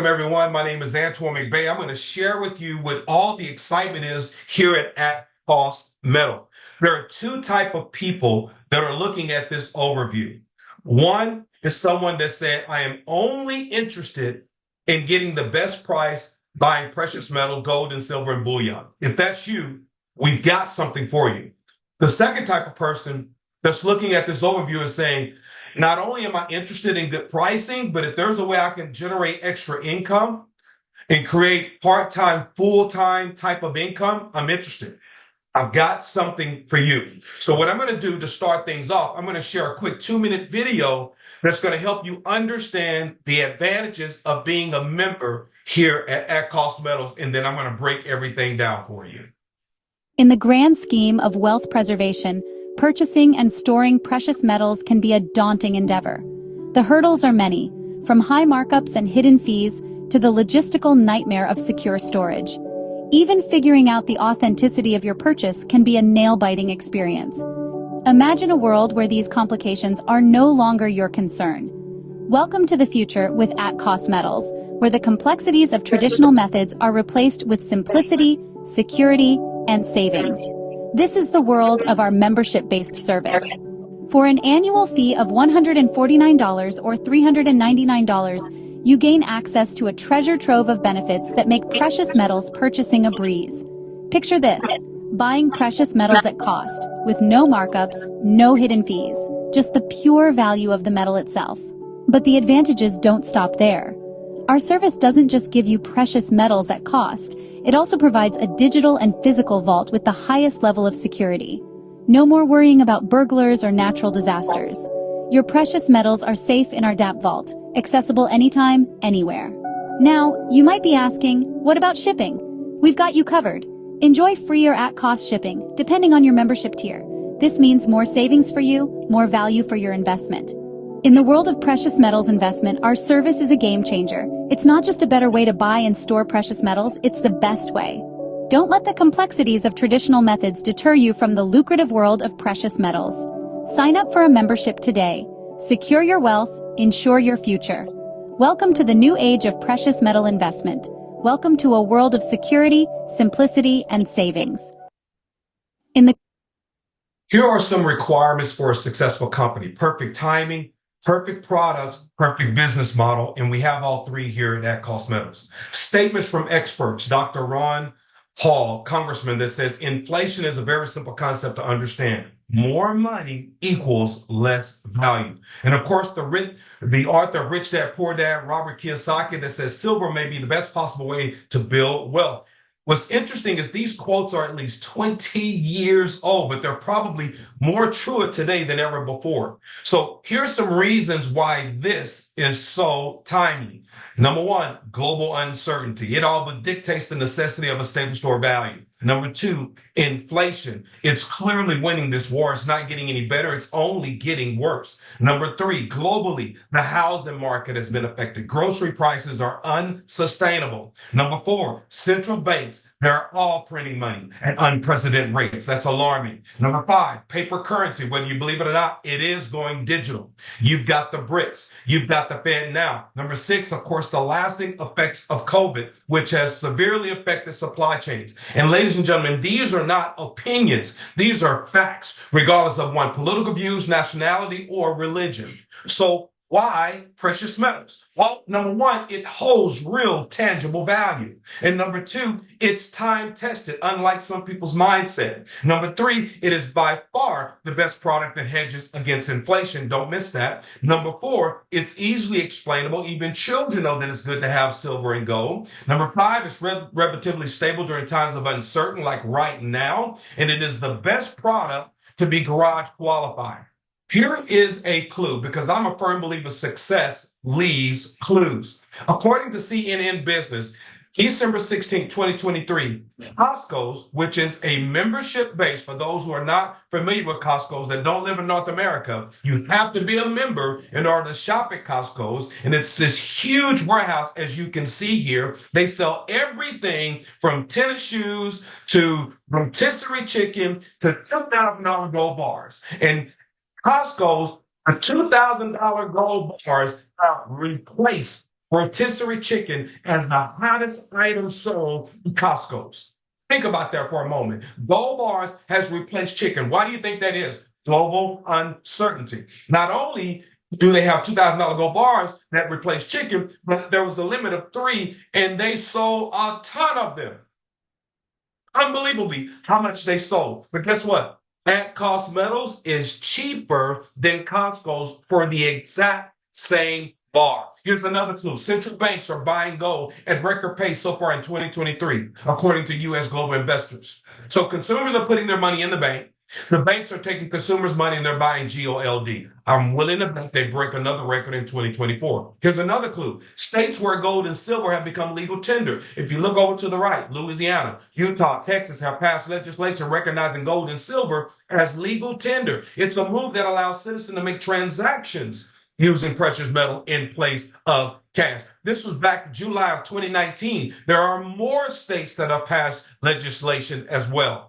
Everyone. My name is Antoine McBay. I'm going to share with you what all the excitement is here at Cost Metal. There are two type of people that are looking at this overview. One is someone that said, I am only interested in getting the best price buying precious metal, gold and silver and bullion. If that's you, we've got something for you. The second type of person that's looking at this overview is saying, not only am I interested in good pricing, but if there's a way I can generate extra income and create part-time, full-time type of income, I'm interested. I've got something for you. So what I'm going to do to start things off, I'm going to share a quick 2-minute video that's going to help you understand the advantages of being a member here at Cost Metals, and then I'm going to break everything down for you. In the grand scheme of wealth preservation, purchasing and storing precious metals can be a daunting endeavor. The hurdles are many, from high markups and hidden fees to the logistical nightmare of secure storage. Even figuring out the authenticity of your purchase can be a nail-biting experience. Imagine a world where these complications are no longer your concern. Welcome to the future with Cost Metals, where the complexities of traditional methods are replaced with simplicity, security, and savings. This is the world of our membership-based service. For an annual fee of $149 or $399, you gain access to a treasure trove of benefits that make precious metals purchasing a breeze. Picture this, buying precious metals at cost, with no markups, no hidden fees, just the pure value of the metal itself. But the advantages don't stop there. Our service doesn't just give you precious metals at cost, it also provides a digital and physical vault with the highest level of security. No more worrying about burglars or natural disasters. Your precious metals are safe in our DApp vault, accessible anytime, anywhere. Now, you might be asking, what about shipping? We've got you covered. Enjoy free or at-cost shipping, depending on your membership tier. This means more savings for you, more value for your investment. In the world of precious metals investment, our service is a game changer. It's not just a better way to buy and store precious metals, it's the best way. Don't let the complexities of traditional methods deter you from the lucrative world of precious metals. Sign up for a membership today. Secure your wealth, ensure your future. Welcome to the new age of precious metal investment. Welcome to a world of simplicity, and savings. Here are some requirements for a successful company. Perfect timing, perfect product, perfect business model, and we have all three here at Cost Metals. Statements from experts, Dr. Ron Paul, congressman, that says inflation is a very simple concept to understand. More money equals less value. And of course, the author of Rich Dad, Poor Dad, Robert Kiyosaki, that says silver may be the best possible way to build wealth. What's interesting is these quotes are at least 20 years old, but they're probably more true today than ever before. So here's some reasons why this is so timely. Number one, global uncertainty. It all but dictates the necessity of a stable store value. Number two, inflation. It's clearly winning this war. It's not getting any better. It's only getting worse. Number three, globally, the housing market has been affected. Grocery prices are unsustainable. Number four, central banks. They're all printing money at unprecedented rates. That's alarming. Number five, paper currency. Whether you believe it or not, it is going digital. You've got the BRICS. You've got the Fed now. Number six, of course, the lasting effects of COVID, which has severely affected supply chains. And ladies and gentlemen, these are not opinions. These are facts, regardless of one political views, nationality, or religion. So why precious metals? Well, number one, it holds real tangible value. And number two, it's time tested, unlike some people's mindset. Number three, it is by far the best product that hedges against inflation. Don't miss that. Number four, it's easily explainable. Even children know that it's good to have silver and gold. Number five, it's relatively stable during times of uncertainty, like right now. And it is the best product to be garage qualified. Here is a clue, because I'm a firm believer success leaves clues. According to CNN Business, December 16, 2023, Costco's, which is a membership base, for those who are not familiar with Costco's that don't live in North America, you have to be a member in order to shop at Costco's. And it's this huge warehouse, as you can see here. They sell everything from tennis shoes to rotisserie chicken to $2,000 gold bars. And Costco's $2,000 gold bars replace rotisserie chicken as the hottest item sold in Costco's. Think about that for a moment. Gold bars has replaced chicken. Why do you think that is? Global uncertainty. Not only do they have $2,000 gold bars that replace chicken, but there was a limit of 3, and they sold a ton of them. Unbelievably, how much they sold. But guess what? At Cost Metals is cheaper than Costco's for the exact same bar. Here's another clue. Central banks are buying gold at record pace so far in 2023, according to U.S. global investors. So consumers are putting their money in the bank. The banks are taking consumers' money and they're buying GOLD. I'm willing to bet they break another record in 2024. Here's another clue. States where gold and silver have become legal tender. If you look over to the right, Louisiana, Utah, Texas have passed legislation recognizing gold and silver as legal tender. It's a move that allows citizens to make transactions using precious metal in place of cash. This was back July of 2019. There are more states that have passed legislation as well.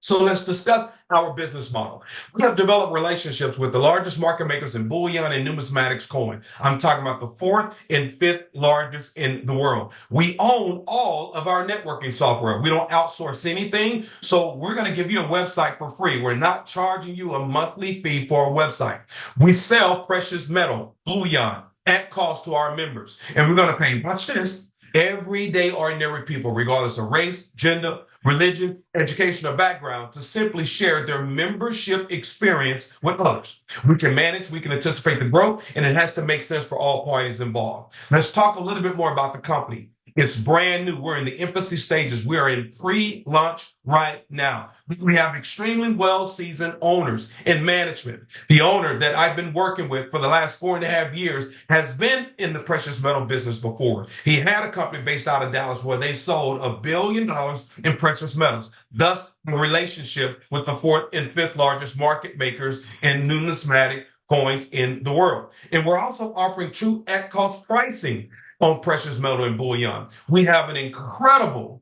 So let's discuss our business model. We have developed relationships with the largest market makers in bullion and numismatics coin. I'm talking about the 4th and 5th largest in the world. We own all of our networking software. We don't outsource anything. So we're going to give you a website for free. We're not charging you a monthly fee for a website. We sell precious metal, bullion, at cost to our members. And we're going to pay, watch this, everyday ordinary people, regardless of race, gender, religion, education, or background, to simply share their membership experience with others. We can manage, we can anticipate the growth, and it has to make sense for all parties involved. Let's talk a little bit more about the company. It's brand new. We're in the infancy stages. We are in pre-launch right now. We have extremely well-seasoned owners and management. The owner that I've been working with for the last 4.5 years has been in the precious metal business before. He had a company based out of Dallas where they sold $1 billion in precious metals. Thus, the relationship with the 4th and 5th largest market makers in numismatic coins in the world. And we're also offering true at-cost pricing on precious metal and bullion. We have an incredible,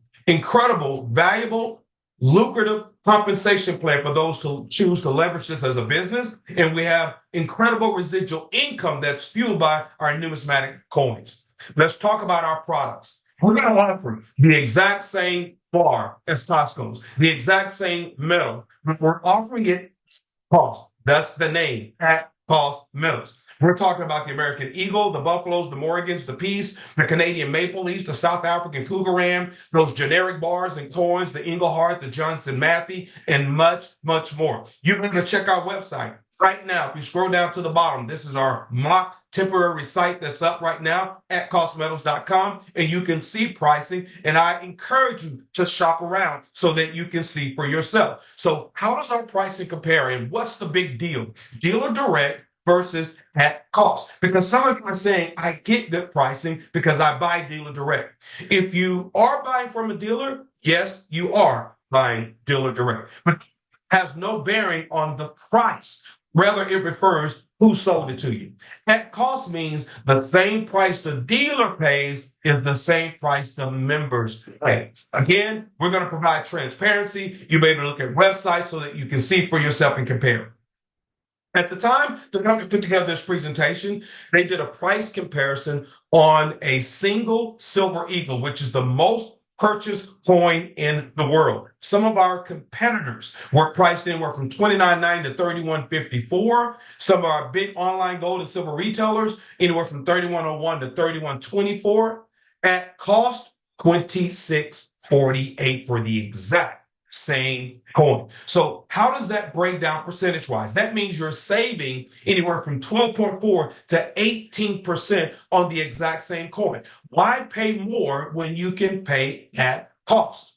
valuable, lucrative compensation plan for those who choose to leverage this as a business. And we have incredible residual income that's fueled by our numismatic coins. Let's talk about our products. We're going to offer the exact same bar as Costco's, the exact same metal, but we're offering it cost. That's the name, at cost metals. We're talking about the American Eagle, the Buffaloes, the Morgans, the Peace, the Canadian Maple Leafs, the South African Cougar Ram, those generic bars and coins, the Engelhart, the Johnson Matthey, and much, much more. You're going to check our website right now. If you scroll down to the bottom, this is our mock temporary site that's up right now at costmetals.com, and you can see pricing. And I encourage you to shop around so that you can see for yourself. So how does our pricing compare, and what's the big deal? Dealer direct versus at cost. Because some of you are saying, I get good pricing because I buy dealer direct. If you are buying from a dealer, yes, you are buying dealer direct, but it has no bearing on the price. Rather, it refers who sold it to you. At cost means the same price the dealer pays is the same price the members pay. Again, we're going to provide transparency. You'll be able to look at websites so that you can see for yourself and compare. At the time the company put together this presentation, they did a price comparison on a single silver eagle, which is the most purchased coin in the world. Some of our competitors were priced anywhere from $29.90 to $31.54. Some of our big online gold and silver retailers anywhere from $31.01 to $31.24. At cost, $26.48 for the exact same coin. So how does that break down percentage wise? That means you're saving anywhere from 12.4 to 18% on the exact same coin. Why pay more when you can pay at cost?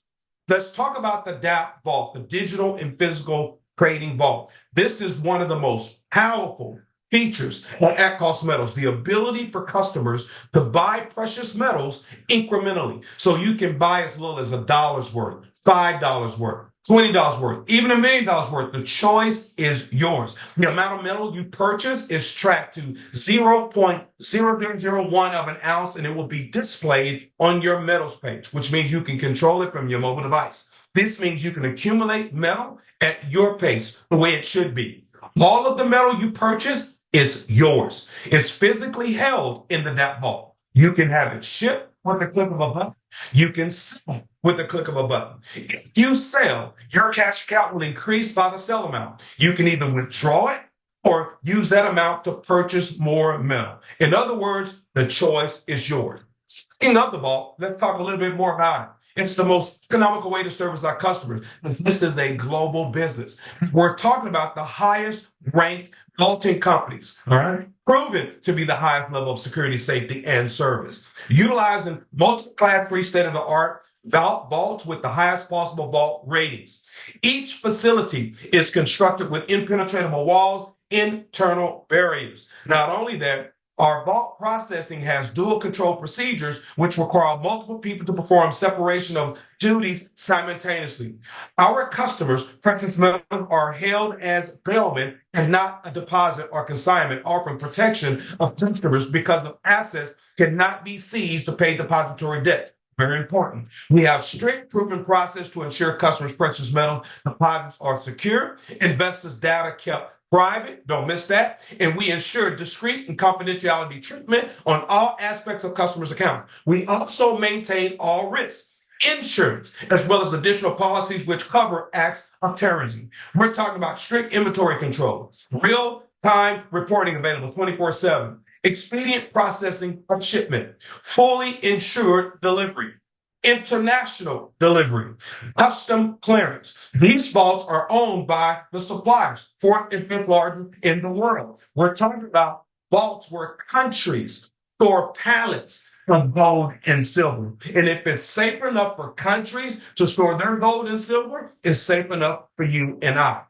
Let's talk about the DAP vault, the digital and physical trading vault. This is one of the most powerful features at cost metals, the ability for customers to buy precious metals incrementally. So you can buy as little as $1 worth, $5 worth, $20 worth, even $1 million worth. The choice is yours. The amount of metal you purchase is tracked to 0.0001 of an ounce, and it will be displayed on your metals page, which means you can control it from your mobile device. This means you can accumulate metal at your pace, the way it should be. All of the metal you purchase, it's yours. It's physically held in the DAP vault. You can have it shipped with the click of a button. You can sell with the click of a button. If you sell, your cash account will increase by the sell amount. You can either withdraw it or use that amount to purchase more metal. In other words, the choice is yours. Speaking of the vault, let's talk a little bit more about it. It's the most economical way to service our customers because this is a global business. We're talking about the highest ranked vaulting companies, all right, proven to be the highest level of security, safety, and service. Utilizing multiple class 3 state-of-the-art vaults with the highest possible vault ratings. Each facility is constructed with impenetrable walls, internal barriers. Not only that, our vault processing has dual control procedures, which require multiple people to perform separation of duties simultaneously. Our customers' precious metals are held as bailment and not a deposit or consignment, offering protection of customers because of assets cannot be seized to pay depository debt. Very important. We have strict proven process to ensure customers' precious metal deposits are secure, investors' data kept private, don't miss that. And we ensure discreet and confidentiality treatment on all aspects of customers' account. We also maintain all risks, insurance, as well as additional policies which cover acts of terrorism. We're talking about strict inventory control, real-time reporting available 24/7, expedient processing of shipment, fully insured delivery, international delivery, custom clearance. These vaults are owned by the suppliers, fourth and fifth largest in the world. We're talking about vaults where countries store pallets of gold and silver. And if it's safe enough for countries to store their gold and silver, it's safe enough for you and I.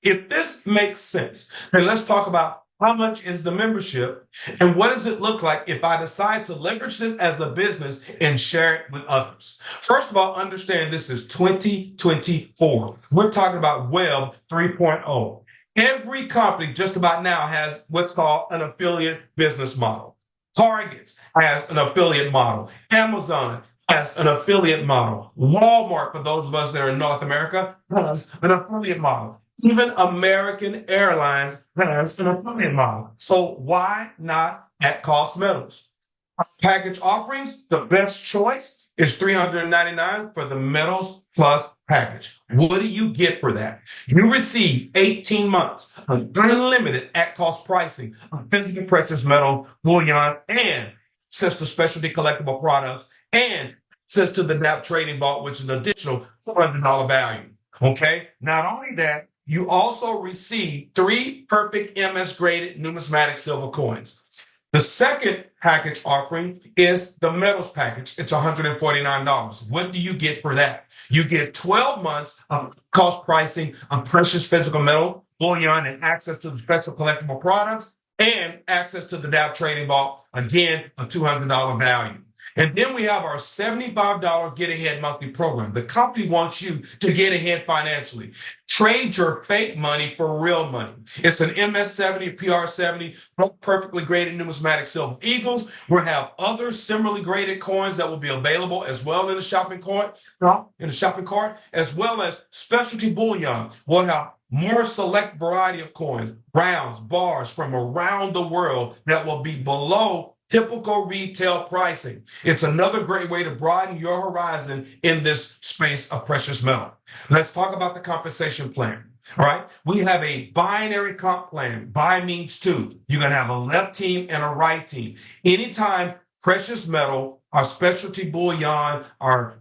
If this makes sense, then let's talk about how much is the membership and what does it look like if I decide to leverage this as a business and share it with others? First of all, understand this is 2024. We're talking about Web 3.0. Every company just about now has what's called an affiliate business model. Target has an affiliate model. Amazon has an affiliate model. Walmart, for those of us that are in North America, has an affiliate model. Even American Airlines has an affiliate model. So why not at Cost Metals? Package offerings, the best choice is $399 for the Metals Plus package. What do you get for that? You receive 18 months of unlimited at-cost pricing of physical precious metal, bullion, and access to specialty collectible products, and access to the DAP trading vault, which is an additional $400 value. Okay? Not only that, you also receive 3 perfect MS graded numismatic silver coins. The second package offering is the metals package. It's $149. What do you get for that? You get 12 months of cost pricing on precious physical metal, bullion, and access to the special collectible products, and access to the DAP trading vault, again, a $200 value. And then we have our $75 Get Ahead monthly program. The company wants you to get ahead financially. Trade your fake money for real money. It's an MS70, PR70, perfectly graded numismatic silver eagles. We'll have other similarly graded coins that will be available as well in the shopping cart, as well as specialty bullion. We'll have more select variety of coins, rounds, bars from around the world that will be below typical retail pricing. It's another great way to broaden your horizon in this space of precious metal. Let's talk about the compensation plan. All right. We have a binary comp plan. Bi means two. You're going to have a left team and a right team. Anytime precious metal, our specialty bullion, our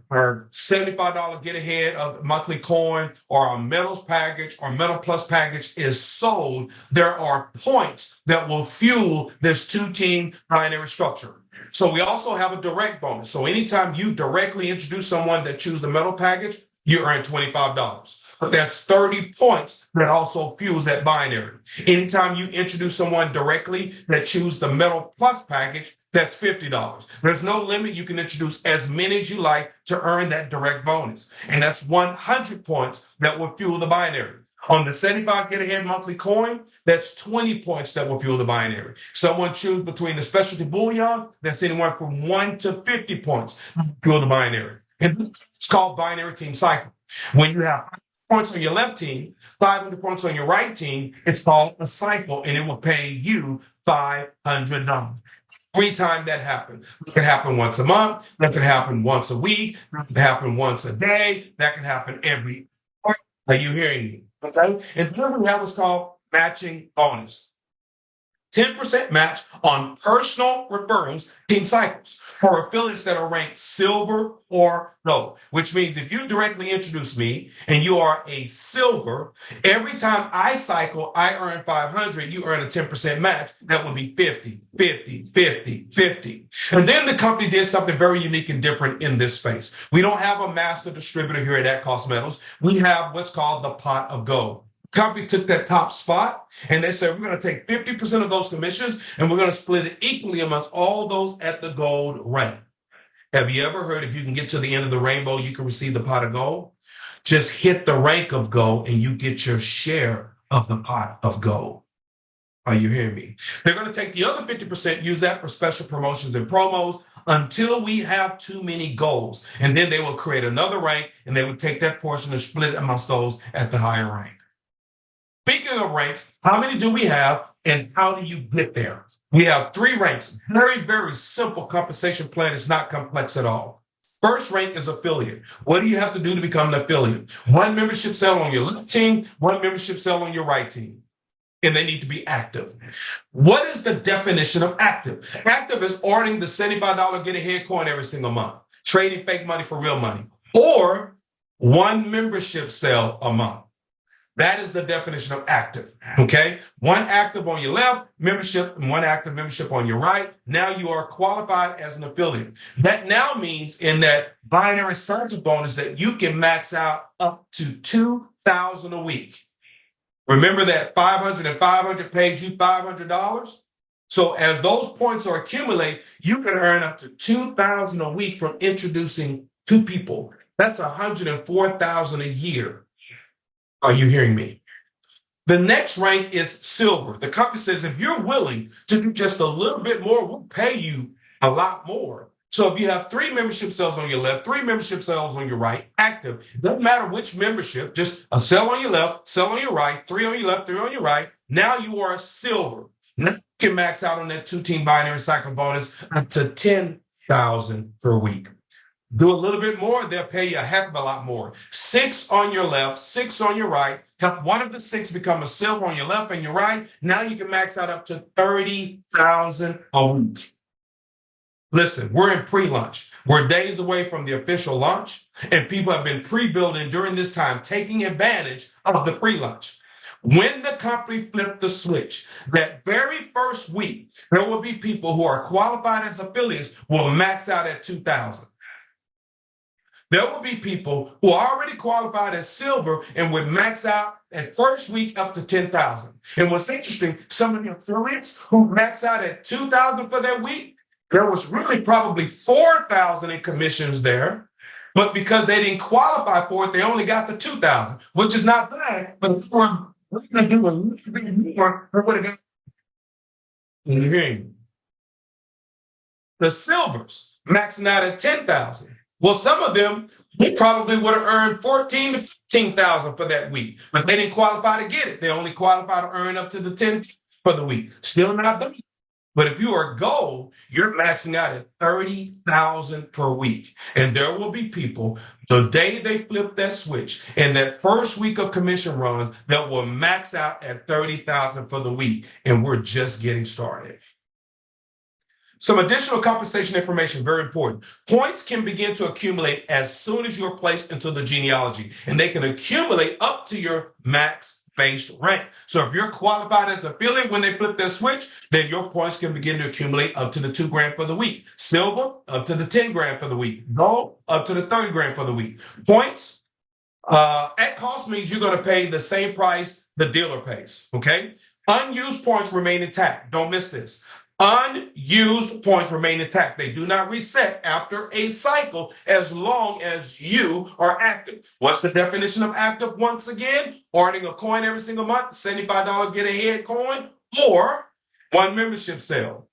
$75 get ahead of monthly coin, or our metals package or metal plus package is sold, there are points that will fuel this 2-team binary structure. So we also have a direct bonus. So anytime you directly introduce someone that chooses the metal package, you earn $25. But that's 30 points that also fuels that binary. Anytime you introduce someone directly that chooses the metal plus package, that's $50. There's no limit. You can introduce as many as you like to earn that direct bonus. And that's 100 points that will fuel the binary. On the 75 Get Ahead monthly coin, that's 20 points that will fuel the binary. Someone choose between the specialty bullion, that's anywhere from 1 to 50 points to fuel the binary. And it's called binary team cycle. When you have points on your left team, 500 points on your right team, it's called a cycle, and it will pay you $500. Every time that happens, it can happen once a month, that can happen once a week, that can happen once a day, that can happen every hour. Are you hearing me? Okay. And then we have what's called matching bonus. 10% match on personal referrals team cycles for affiliates that are ranked silver or gold, which means if you directly introduce me and you are a silver, every time I cycle, I earn 500, you earn a 10% match. That would be 50, 50, 50, 50. And then the company did something very unique and different in this space. We don't have a master distributor here at Cost Metals. We have what's called the pot of gold. Company took that top spot and they said, we're going to take 50% of those commissions and we're going to split it equally amongst all those at the gold rank. Have you ever heard if you can get to the end of the rainbow, you can receive the pot of gold? Just hit the rank of gold and you get your share of the pot of gold. Are you hearing me? They're going to take the other 50%, use that for special promotions and promos until we have too many goals. And then they will create another rank and they would take that portion and split it amongst those at the higher rank. Speaking of ranks, how many do we have and how do you get there? We have 3 ranks. Very, very simple compensation plan. It's not complex at all. First rank is affiliate. What do you have to do to become an affiliate? 1 membership sale on your left team, 1 membership sale on your right team. And they need to be active. What is the definition of active? Active is ordering the $75 get ahead coin every single month, trading fake money for real money, or 1 membership sale a month. That is the definition of active, okay? 1 active on your left, membership, and 1 active membership on your right. Now you are qualified as an affiliate. That now means in that binary sign-up bonus that you can max out up to $2,000 a week. Remember that 500 and 500 pays you $500? So as those points are accumulate, you can earn up to $2,000 a week from introducing 2 people. That's $104,000 a year. Are you hearing me? The next rank is silver. The company says, if you're willing to do just a little bit more, we'll pay you a lot more. So if you have 3 membership sales on your left, 3 membership sales on your right, active, doesn't matter which membership, just a sale on your left, sale on your right, 3 on your left, 3 on your right. Now you are a silver. Now you can max out on that 2-team binary cycle bonus up to $10,000 per week. Do a little bit more, they'll pay you a heck of a lot more. 6 on your left, 6 on your right. Help one of the 6 become a silver on your left and your right. Now you can max out up to $30,000 a week. Listen, we're in pre-launch. We're days away from the official launch, and people have been pre-building during this time, taking advantage of the pre-launch. When the company flipped the switch, that very first week, there will be people who are qualified as affiliates will max out at $2,000. There will be people who are already qualified as silver and would max out at first week up to $10,000. And what's interesting, some of the affiliates who max out at $2,000 for their week, there was really probably $4,000 in commissions there. But because they didn't qualify for it, they only got the $2,000, which is not bad. But if we're going to do a little bit more, we would have got. You hearing me? The silvers maxing out at $10,000. Well, some of them probably would have earned $14,000 to $15,000 for that week, but they didn't qualify to get it. They only qualified to earn up to the $10,000 for the week. Still not bad. But if you are gold, you're maxing out at $30,000 per week. And there will be people, the day they flip that switch, in that first week of commission runs, that will max out at $30,000 for the week. And we're just getting started. Some additional compensation information, very important. Points can begin to accumulate as soon as you're placed into the genealogy, and they can accumulate up to your max-based rank. So if you're qualified as an affiliate when they flip their switch, then your points can begin to accumulate up to the $2,000 for the week. Silver, up to the $10,000 for the week. Gold, up to the $30,000 for the week. Points at cost means you're going to pay the same price the dealer pays, okay? Unused points remain intact. Don't miss this. Unused points remain intact. They do not reset after a cycle as long as you are active. What's the definition of active once again? Ordering a coin every single month, $75 get ahead coin, or 1 membership sale.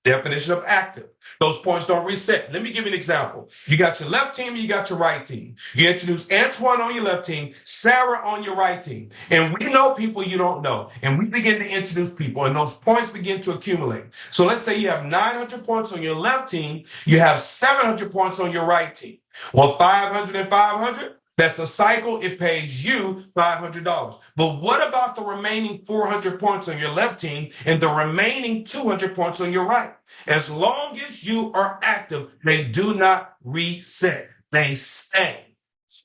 Definition of active. Those points don't reset. Let me give you an example. You got your left team and you got your right team. You introduce Antoine on your left team, Sarah on your right team. And we know people you don't know. And we begin to introduce people, and those points begin to accumulate. So let's say you have 900 points on your left team, you have 700 points on your right team. Well, 500 and 500, that's a cycle. It pays you $500. But what about the remaining 400 points on your left team and the remaining 200 points on your right? As long as you are active, they do not reset. They stay.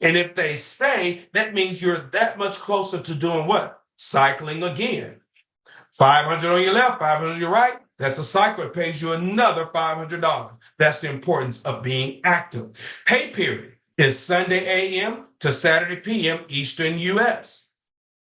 And if they stay, that means you're that much closer to doing what? Cycling again. 500 on your left, 500 on your right. That's a cycle. It pays you another $500. That's the importance of being active. Pay period is Sunday a.m. to Saturday p.m. Eastern U.S.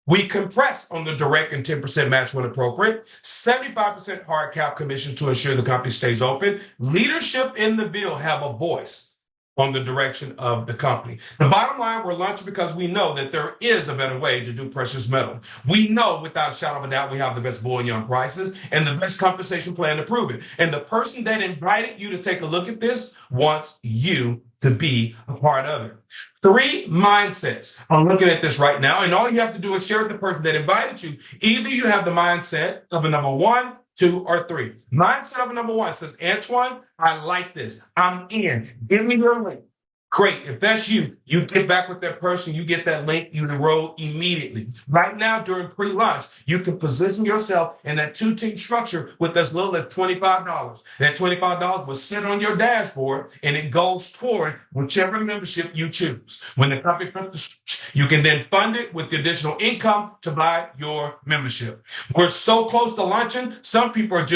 We compress on the direct and 10% match when appropriate, 75% hard cap commission to ensure the company stays open. Leadership in the bill have a voice on the direction of the company. The bottom line, we're launching because we know that there is a better way to do precious metal. We know without a shadow of a doubt we have the best bullion prices and the best compensation plan to prove it. And the person that invited you to take a look at this wants you to be a part of it. 3 mindsets. I'm looking at this right now, and all you have to do is share with the person that invited you. Either you have the mindset of a number 1, 2, or 3. Mindset of a number 1 says, Antoine, I like this. I'm in. Give me your link. Great. If that's you, you get back with that person, you get that link, you enroll immediately. Right now, during pre-launch, you can position yourself in that 2-team structure with as little as $25. That $25 will sit on your dashboard, and it goes toward whichever membership you choose. When the company flips the switch, you can then fund it with the additional income to buy your membership. We're so close to launching, some people are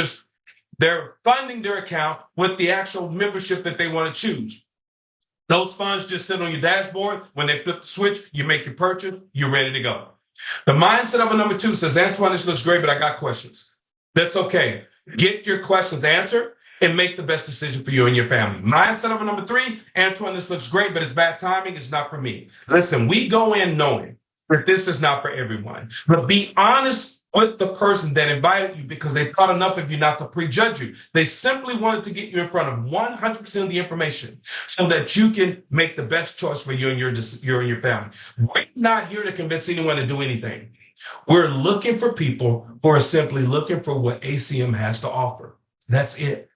they're funding their account with the actual membership that they want to choose. Those funds just sit on your dashboard. When they flip the switch, you make your purchase, you're ready to go. The mindset of a number 2 says, Antoine, this looks great, but I got questions. That's okay. Get your questions answered and make the best decision for you and your family. Mindset of a number 3, Antoine, this looks great, but it's bad timing. It's not for me. Listen, we go in knowing that this is not for everyone, but be honest with the person that invited you because they thought enough of you not to prejudge you. They simply wanted to get you in front of 100% of the information so that you can make the best choice for you and your family. We're not here to convince anyone to do anything. We're looking for people who are simply looking for what ACM has to offer. That's it.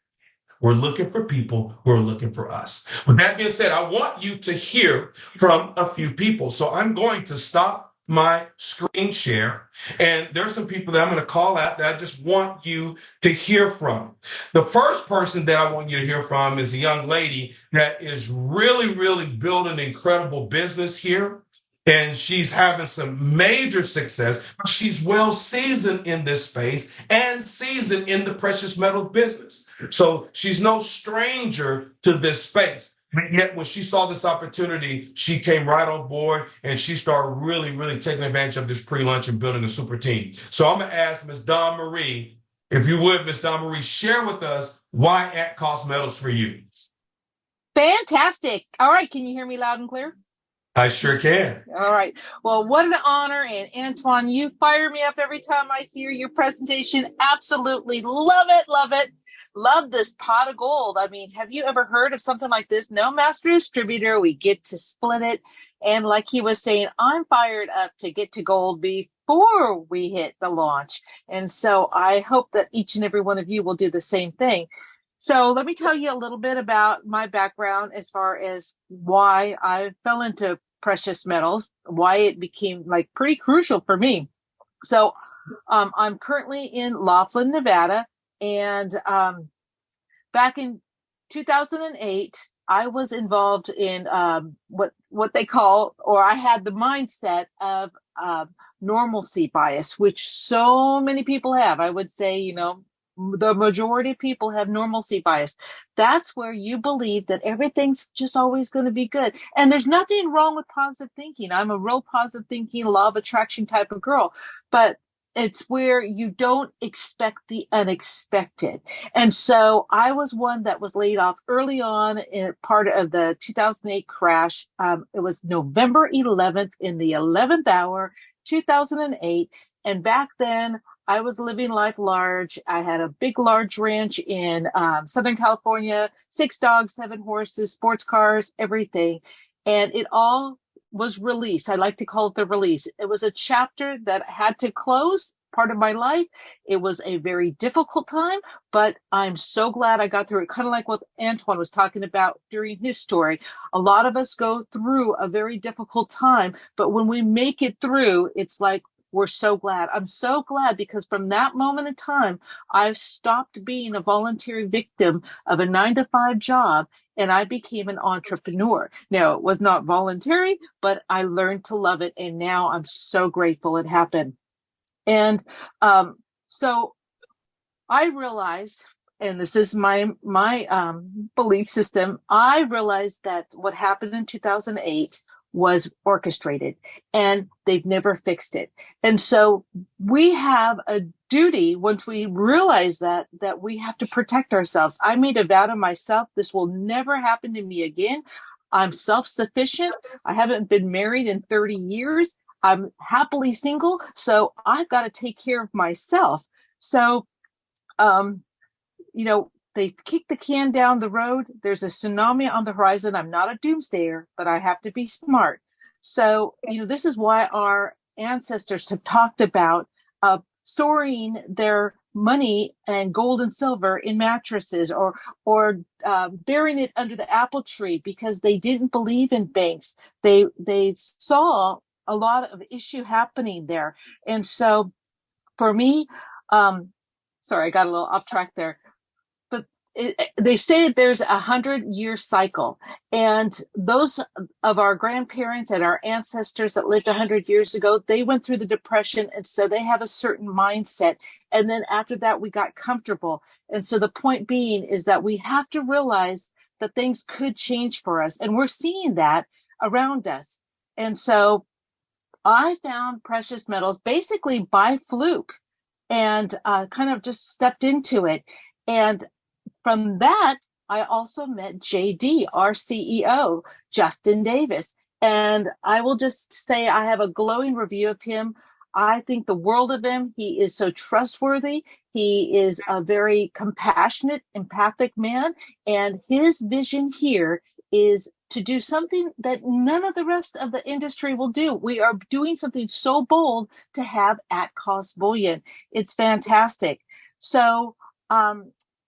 We're looking for people who are looking for us. With that being said, I want you to hear from a few people. So I'm going to stop my screen share. And there's some people that I'm going to call out that I just want you to hear from. The first person that I want you to hear from is a young lady that is really, really building an incredible business here. And she's having some major success. She's well seasoned in this space and seasoned in the precious metal business. So she's no stranger to this space. But yet, when she saw this opportunity, she came right on board and she started really, really taking advantage of this pre-launch and building a super team. So I'm going to ask Ms. Dawn Maree, if you would, Ms. Dawn Maree, share with us why at Cost Metals for you. Fantastic. All right. Can you hear me loud and clear? I sure can. All right. Well, what an honor. And Antoine, you fire me up every time I hear your presentation. Absolutely love it. Love it. Love this pot of gold. I mean, have you ever heard of something like this? No master distributor. We get to split it. And like he was saying, I'm fired up to get to gold before we hit the launch. And so I hope that each and every one of you will do the same thing. So let me tell you a little bit about my background as far as why I fell into precious metals, why it became like pretty crucial for me. So I'm currently in Laughlin, Nevada. And back in 2008, I was involved in what they call, or I had the mindset of normalcy bias, which so many people have. I would say, you know, the majority of people have normalcy bias. That's where you believe that everything's just always going to be good. And there's nothing wrong with positive thinking. I'm a real positive thinking, law of attraction type of girl. But it's where you don't expect the unexpected. And so I was one that was laid off early on in part of the 2008 crash. It was November 11th in the 11th hour, 2008. And back then I was living life large. I had a big, large ranch in Southern California, 6 dogs, 7 horses, sports cars, everything. And it all was released. I like to call it the release. It was a chapter that had to close, part of my life. It was a very difficult time, but I'm so glad I got through it. Kind of like what Antoine was talking about during his story. A lot of us go through a very difficult time, but when we make it through, it's like, we're so glad. I'm so glad because from that moment in time, I've stopped being a voluntary victim of a 9-to-5 job and I became an entrepreneur. Now, it was not voluntary, but I learned to love it. And now I'm so grateful it happened. And so I realized, and this is my belief system, I realized that what happened in 2008 was orchestrated and they've never fixed it. And so we have a duty once we realize that we have to protect ourselves. I made a vow to myself, this will never happen to me again. I'm self-sufficient. I haven't been married in 30 years. I'm happily single. So I've got to take care of myself. So, they kick the can down the road. There's a tsunami on the horizon. I'm not a doomsdayer, but I have to be smart. So, this is why our ancestors have talked about storing their money and gold and silver in mattresses or burying it under the apple tree because they didn't believe in banks. They saw a lot of issue happening there. And so for me, sorry, I got a little off track there. They say there's 100-year cycle, and those of our grandparents and our ancestors that lived 100 years ago, they went through the Depression, and so they have a certain mindset. And then after that, we got comfortable. And so the point being is that we have to realize that things could change for us, and we're seeing that around us. And so I found precious metals basically by fluke and kind of just stepped into it. And from that, I also met JD, our CEO, Justin Davis. And I will just say I have a glowing review of him. I think the world of him. He is so trustworthy. He is a very compassionate, empathic man. And his vision here is to do something that none of the rest of the industry will do. We are doing something so bold to have at-cost bullion. It's fantastic. So,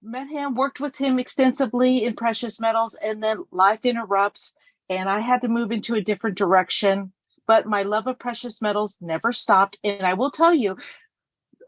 met him, worked with him extensively in precious metals, and then life interrupts, and I had to move into a different direction. But my love of precious metals never stopped. And I will tell you,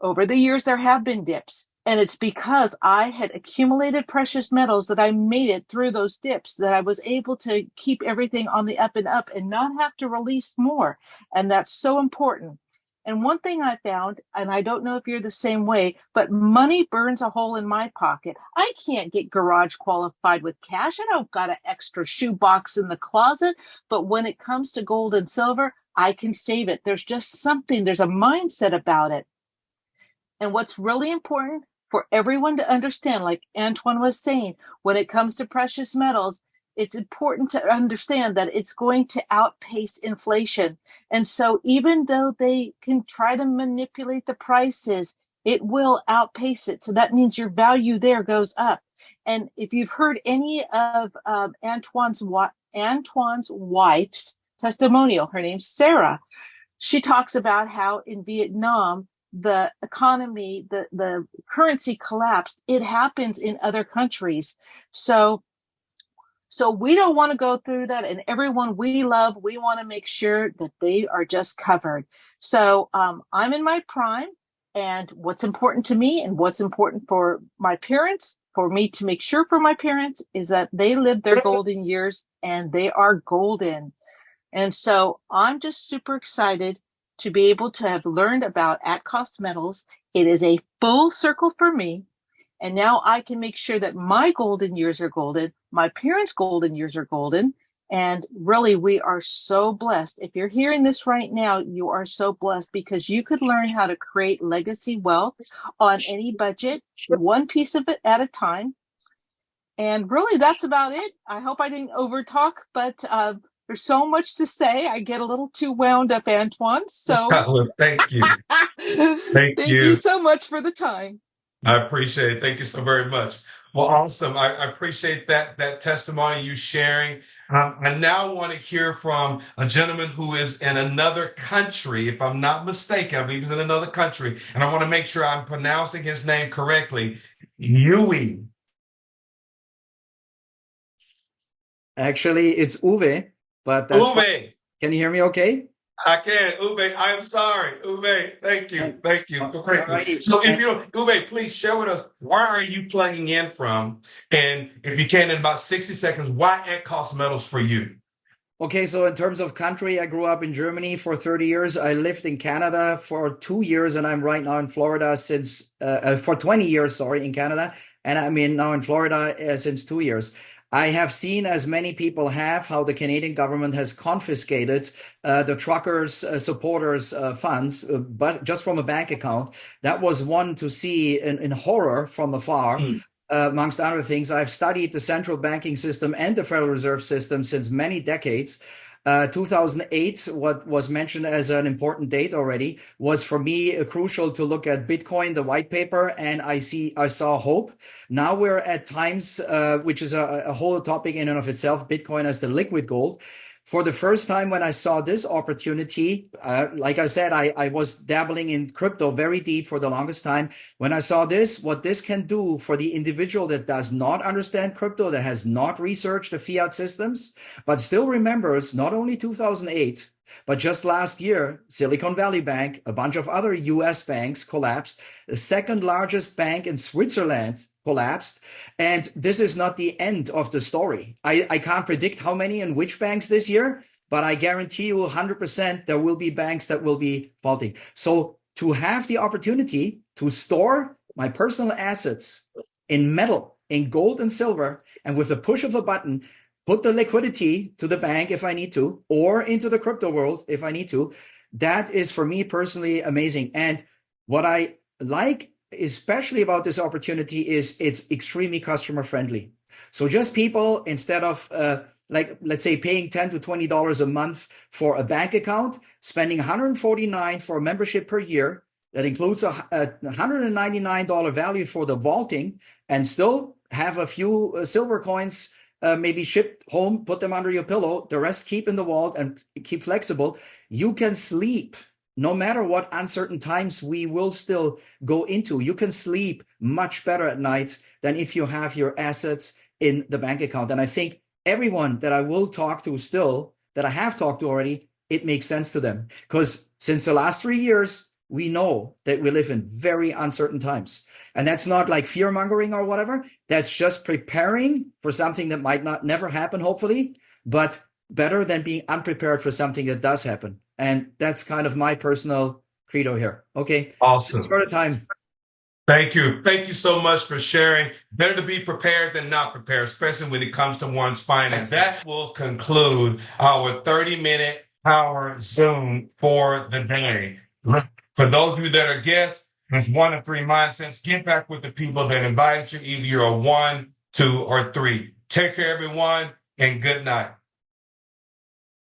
over the years, there have been dips. And it's because I had accumulated precious metals that I made it through those dips, that I was able to keep everything on the up and up and not have to release more. And that's so important. And one thing I found, and I don't know if you're the same way, but money burns a hole in my pocket. I can't get garage qualified with cash. I don't got an extra shoebox in the closet. But when it comes to gold and silver, I can save it. There's just something, there's a mindset about it. And what's really important for everyone to understand, like Antoine was saying, when it comes to precious metals, it's important to understand that it's going to outpace inflation. And so even though they can try to manipulate the prices, it will outpace it. So that means your value there goes up. And if you've heard any of Antoine's wife's testimonial, her name's Sarah, she talks about how in Vietnam, the economy, the currency collapsed. It happens in other countries. So we don't want to go through that. And everyone we love, we want to make sure that they are just covered. So I'm in my prime. And what's important to me and what's important for my parents, for me to make sure for my parents, is that they live their golden years and they are golden. And so I'm just super excited to be able to have learned about at-cost metals. It is a full circle for me. And now I can make sure that my golden years are golden, my parents' golden years are golden. And really, we are so blessed. If you're hearing this right now, you are so blessed because you could learn how to create legacy wealth on any budget, one piece of it at a time. And really, that's about it. I hope I didn't overtalk, but There's so much to say. I get a little too wound up, Antoine. So Well, thank you. Thank thank you you. so much for the time. I appreciate it. Thank you so very much. Well, awesome. I appreciate that testimony you sharing. I now want to hear from a gentleman who is in another country, if I'm not mistaken. I believe he's in another country, and I want to make sure I'm pronouncing his name correctly. Uehle. Actually, it's Uwe, but that's fine. Uwe. Can you hear me okay? I can. Uwe, I'm sorry. Uwe, thank you. Thank you. Alrighty. So if you don't, Uwe, please share with us, where are you plugging in from? And if you can, in about 60 seconds, why at Cost Metals for you? Okay, so in terms of country, I grew up in Germany for 30 years. I lived in Canada for 2 years, and I'm right now in Florida since for 20 years, sorry, in Canada. And I'm now in Florida since 2 years. I have seen, as many people have, how the Canadian government has confiscated the truckers' supporters' funds, but just from a bank account. That was one to see in horror from afar. Amongst other things, I've studied the central banking system and the Federal Reserve System since many decades. 2008, what was mentioned as an important date already, was for me crucial to look at Bitcoin, the white paper, and I saw hope. Now we're at times, which is a whole topic in and of itself, Bitcoin as the liquid gold. For the first time, when I saw this opportunity, like I said, I was dabbling in crypto very deep for the longest time. When I saw this, what this can do for the individual that does not understand crypto, that has not researched the fiat systems, but still remembers not only 2008, but just last year, Silicon Valley Bank, a bunch of other US banks collapsed. The second largest bank in Switzerland collapsed. And this is not the end of the story. I can't predict how many and which banks this year, but I guarantee you 100% there will be banks that will be faulting. So to have the opportunity to store my personal assets in metal, in gold and silver, and with the push of a button, put the liquidity to the bank if I need to, or into the crypto world if I need to, that is for me personally amazing. And what I like especially about this opportunity is it's extremely customer friendly. So just people, instead of like, let's say, paying $10 to $20 a month for a bank account, spending $149 for a membership per year, that includes a $199 value for the vaulting, and still have a few silver coins maybe shipped home, put them under your pillow, the rest keep in the vault and keep flexible. You can sleep. No matter what uncertain times we will still go into, you can sleep much better at night than if you have your assets in the bank account. And I think everyone that I will talk to still, that I have talked to already, it makes sense to them. Because since the last 3 years, we know that we live in very uncertain times. And that's not like fear mongering or whatever. That's just preparing for something that might not never happen, hopefully, but better than being unprepared for something that does happen. And that's kind of my personal credo here. Okay. Awesome. It's for the time. Thank you. Thank you so much for sharing. Better to be prepared than not prepared, especially when it comes to one's finance. That will conclude our 30-minute power Zoom for the day. For those of you that are guests, it's 1 of 3 mindsets. Get back with the people that invited you. Either you're a 1, 2, or 3. Take care, everyone, and good night.